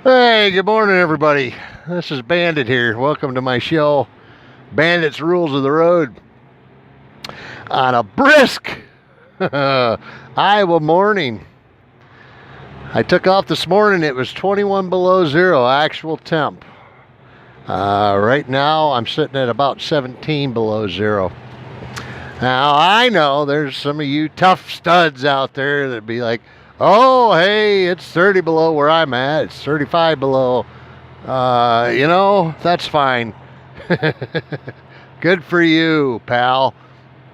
Hey, good morning, everybody. This is Bandit here. Welcome to my show, Bandit's Rules of the Road. On a brisk Iowa morning, I took off this morning. It was 21 below zero, actual temp. Right now, I'm sitting at about 17 below zero. Now, I know there's some of you tough studs out there that'd be like, oh, hey, it's 30 below where I'm at. It's 35 below. That's fine. Good for you, pal.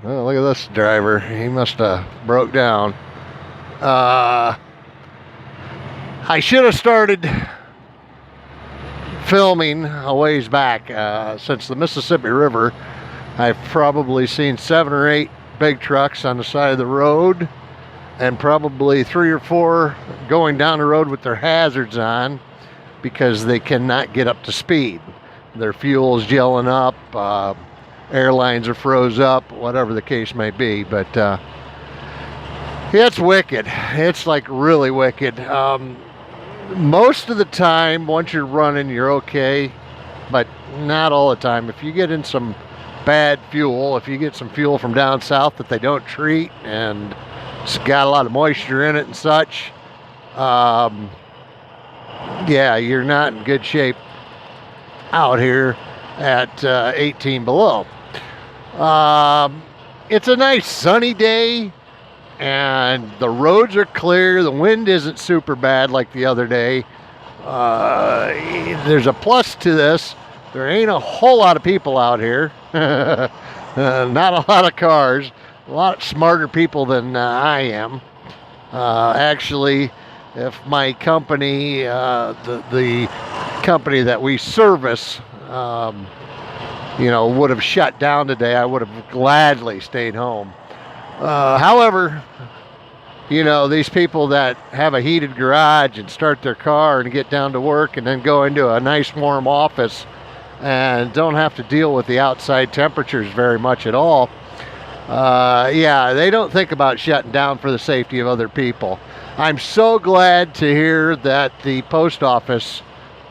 Oh, look at this driver. He must have broke down. I should have started filming a ways back. Since the Mississippi River, I've probably seen 7 or 8 big trucks on the side of the road, and probably 3 or 4 going down the road with their hazards on because they cannot get up to speed. Their fuel's gelling up, airlines are froze up, whatever the case may be. But it's wicked. It's like really wicked. Most of the time, once you're running, you're okay, but not all the time. If you get in some bad fuel, if you get some fuel from down south that they don't treat and it's got a lot of moisture in it and such, yeah, you're not in good shape out here at 18 below. It's a nice sunny day and the roads are clear. The wind isn't super bad like the other day. There's a plus to this. There ain't a whole lot of people out here. Not a lot of cars. A lot smarter people than I am. Actually, if my company, the company that we service, would have shut down today, I would have gladly stayed home. However, these people that have a heated garage and start their car and get down to work and then go into a nice warm office and don't have to deal with the outside temperatures very much at all, they don't think about shutting down for the safety of other people. I'm so glad to hear that the post office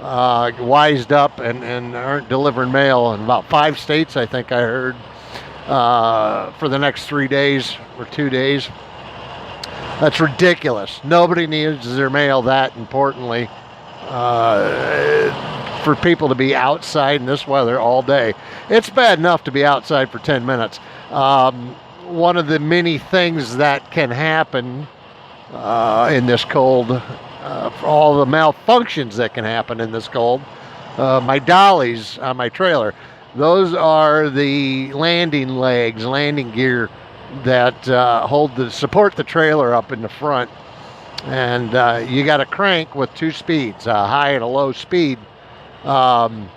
wised up and aren't delivering mail in about 5 states, I think I heard, for the next 3 days or 2 days. That's ridiculous. Nobody needs their mail that importantly for people to be outside in this weather all day. It's bad enough to be outside for 10 minutes. One of the many things that can happen in this cold, for all the malfunctions that can happen in this cold, my dollies on my trailer, those are the landing legs, landing gear that support the trailer up in the front. And you got a crank with 2 speeds, a high and a low speed. I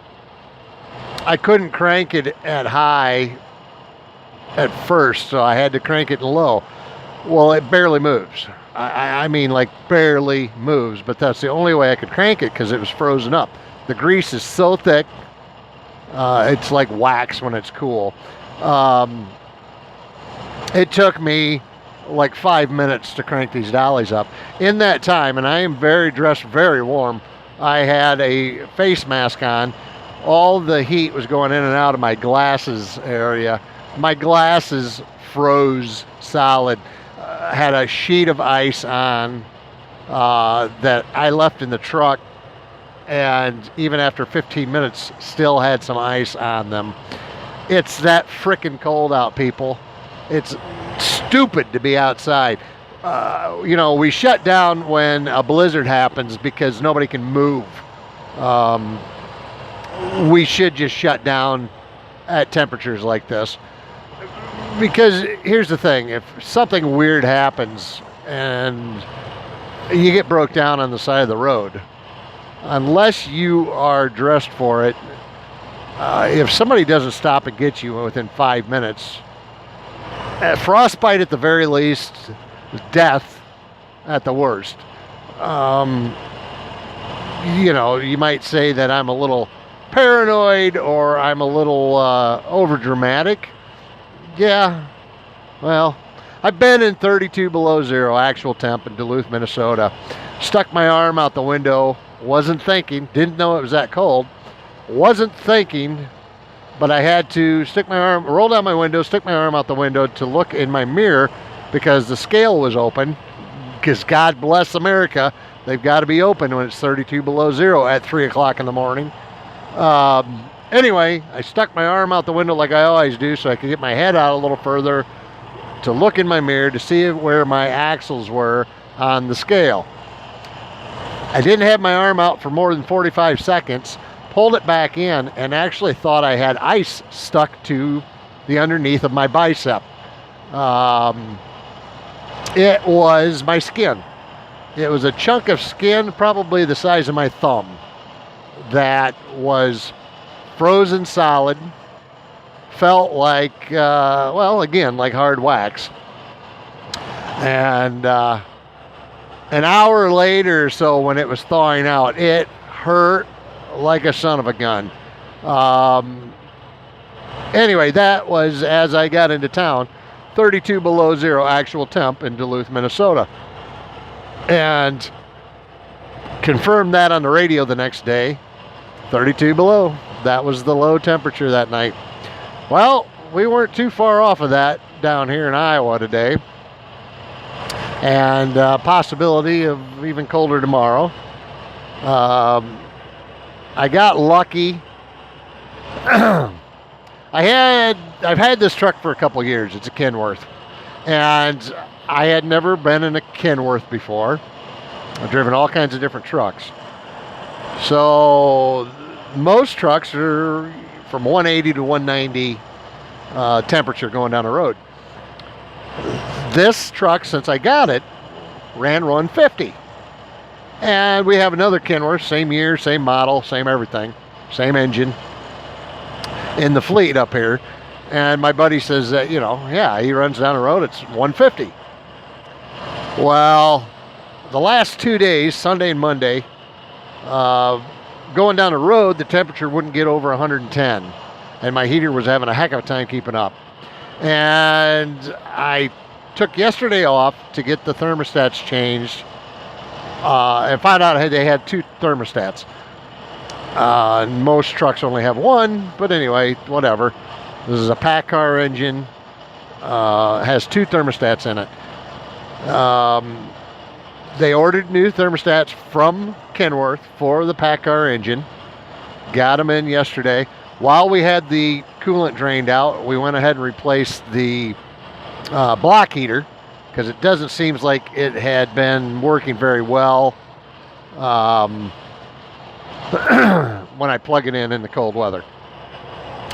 couldn't crank it at high at first, so I had to crank it low. Well, it barely moves. I mean, like barely moves, but that's the only way I could crank it because it was frozen up. The grease is so thick, it's like wax when it's cool. It took me like 5 minutes to crank these dollies up. In that time, and I am dressed very warm, I had a face mask on. All the heat was going in and out of my glasses area. My glasses froze solid. Had a sheet of ice on that I left in the truck, and even after 15 minutes still had some ice on them. It's that frickin' cold out, people. It's stupid to be outside. We shut down when a blizzard happens because nobody can move. We should just shut down at temperatures like this. Because here's the thing, if something weird happens and you get broke down on the side of the road, unless you are dressed for it, if somebody doesn't stop and get you within 5 minutes, frostbite at the very least, death at the worst. You might say that I'm a little paranoid or I'm a little over dramatic. Yeah, well, I've been in 32 below zero actual temp in Duluth, Minnesota. Stuck my arm out the window, wasn't thinking, didn't know it was that cold, wasn't thinking, but I had to roll down my window, stick my arm out the window to look in my mirror because the scale was open, because God bless America, they've got to be open when it's 32 below zero at 3 o'clock in the morning. Anyway, I stuck my arm out the window like I always do so I could get my head out a little further to look in my mirror to see where my axles were on the scale. I didn't have my arm out for more than 45 seconds, pulled it back in, and actually thought I had ice stuck to the underneath of my bicep. It was my skin. It was a chunk of skin, probably the size of my thumb, that was frozen solid. Felt like, well, again, like hard wax. And an hour later or so, when it was thawing out, it hurt like a son of a gun. Anyway, that was as I got into town. 32 below zero actual temp in Duluth, Minnesota. And confirmed that on the radio the next day. 32 below. That was the low temperature that night. Well, we weren't too far off of that down here in Iowa today. And possibility of even colder tomorrow. I got lucky. I've had this truck for a couple years. It's a Kenworth. And I had never been in a Kenworth before. I've driven all kinds of different trucks. So most trucks are from 180 to 190 temperature going down the road. This truck, since I got it, ran 150. And we have another Kenworth, same year, same model, same everything, same engine in the fleet up here. And my buddy says that, yeah, he runs down the road, it's 150. Well, the last 2 days, Sunday and Monday, going down the road, the temperature wouldn't get over 110. And my heater was having a heck of a time keeping up. And I took yesterday off to get the thermostats changed and found out they had 2 thermostats. Most trucks only have 1, but anyway, whatever. This is a pack car engine, has 2 thermostats in it. They ordered new thermostats from Kenworth for the pack car engine. Got them in yesterday. While we had the coolant drained out, we went ahead and replaced the block heater because it doesn't seem like it had been working very well when I plug it in the cold weather.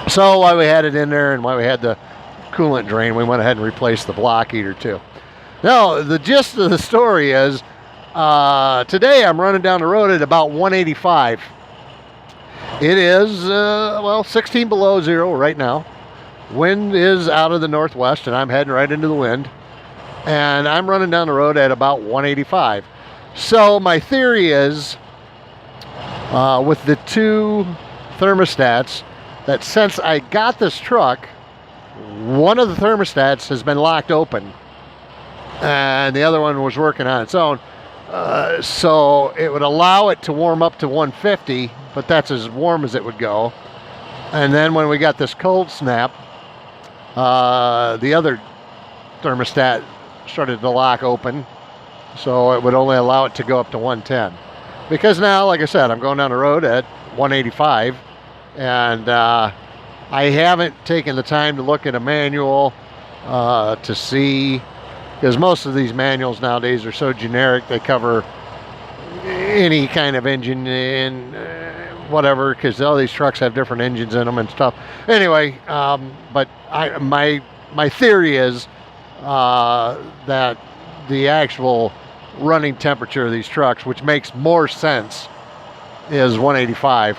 So while we had it in there and while we had the coolant drain, we went ahead and replaced the block heater too. Now, the gist of the story is today I'm running down the road at about 185. It is, 16 below zero right now. Wind is out of the northwest, and I'm heading right into the wind. And I'm running down the road at about 185. So my theory is, with the 2 thermostats, that since I got this truck, one of the thermostats has been locked open, and the other one was working on its own. So it would allow it to warm up to 150, but that's as warm as it would go. And then when we got this cold snap, the other thermostat started to lock open, so it would only allow it to go up to 110. Because now, like I said, I'm going down the road at 185, and I haven't taken the time to look at a manual to see, because most of these manuals nowadays are so generic, they cover any kind of engine in whatever, because all these trucks have different engines in them and stuff. Anyway, but my theory is that the actual running temperature of these trucks, which makes more sense, is 185.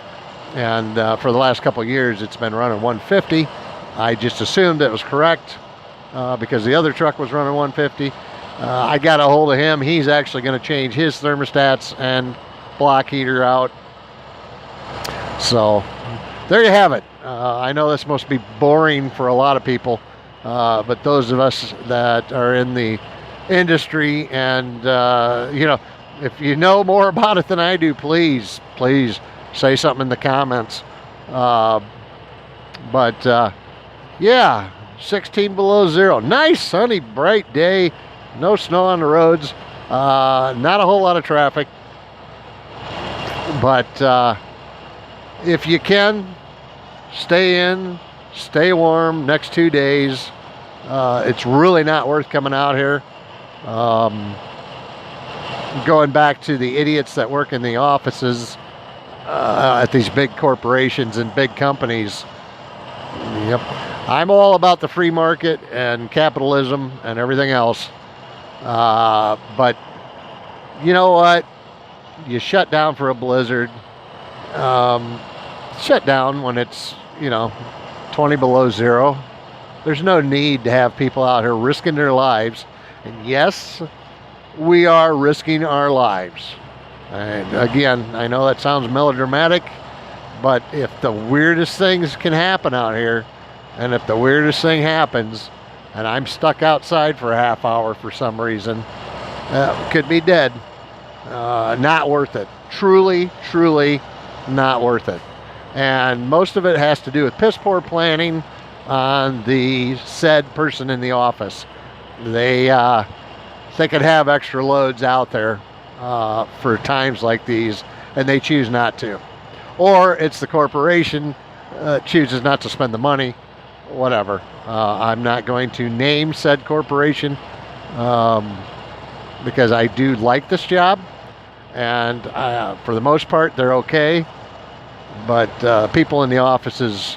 And for the last couple of years, it's been running 150. I just assumed it was correct because the other truck was running 150. I got a hold of him. He's actually going to change his thermostats and block heater out. So there you have it. I know this must be boring for a lot of people. but those of us that are in the industry and, if you know more about it than I do, please say something in the comments. Yeah, 16 below zero. Nice, sunny, bright day. No snow on the roads. Not a whole lot of traffic. But if you can, stay in, stay warm next 2 days. It's really not worth coming out here. Going back to the idiots that work in the offices at these big corporations and big companies. Yep. I'm all about the free market and capitalism and everything else. But you know what? You shut down for a blizzard. Shut down when it's, 20 below zero. There's no need to have people out here risking their lives. And yes, we are risking our lives. And again, I know that sounds melodramatic, but if the weirdest things can happen out here, and if the weirdest thing happens, and I'm stuck outside for a half hour for some reason, could be dead. Not worth it. Truly not worth it. And most of it has to do with piss poor planning on the said person in the office. They could have extra loads out there for times like these, and they choose not to. Or it's the corporation chooses not to spend the money, whatever. I'm not going to name said corporation because I do like this job, and for the most part they're okay. But people in the offices,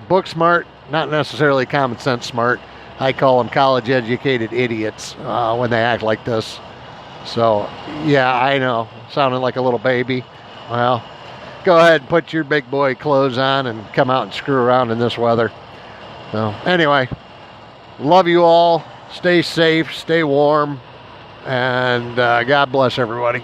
book smart, not necessarily common sense smart. I call them college educated idiots when they act like this. So yeah, I know, sounding like a little baby. Well, go ahead and put your big boy clothes on and come out and screw around in this weather. So anyway, love you all. Stay safe, stay warm, and God bless everybody.